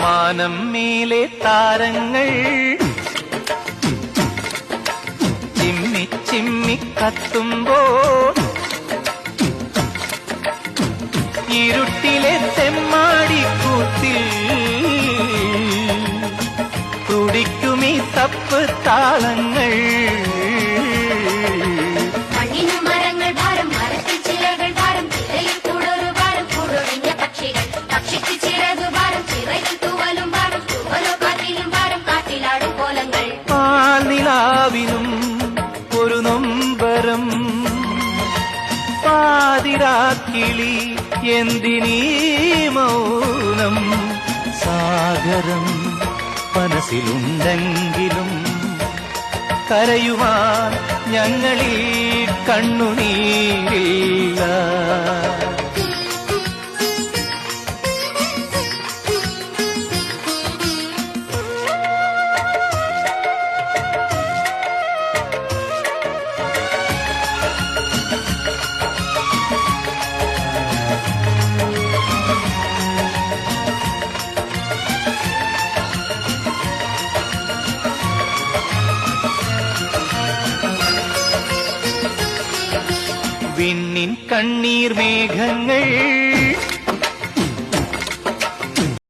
മാനം മേലെ താരങ്ങൾ ചിമ്മി ചിമ്മി കത്തുമ്പോൾ ഇരുട്ടിലെ തെമ്മാടിക്കൂത്തിൽ തുടിക്കുമീ തപ്പ് താളങ്ങൾ. പാൽനിലാവിനും ഒരു നൊമ്പരം പാതിരാക്കിളി എന്തിനീ മൗനം. സാഗരം മനസ്സിലുണ്ടെങ്കിലും കരയുവാൻ ഞങ്ങളിൽ കണ്ണുനീരില്ല. വിണ്ണിൻ കണ്ണീർ മേഘങ്ങൾ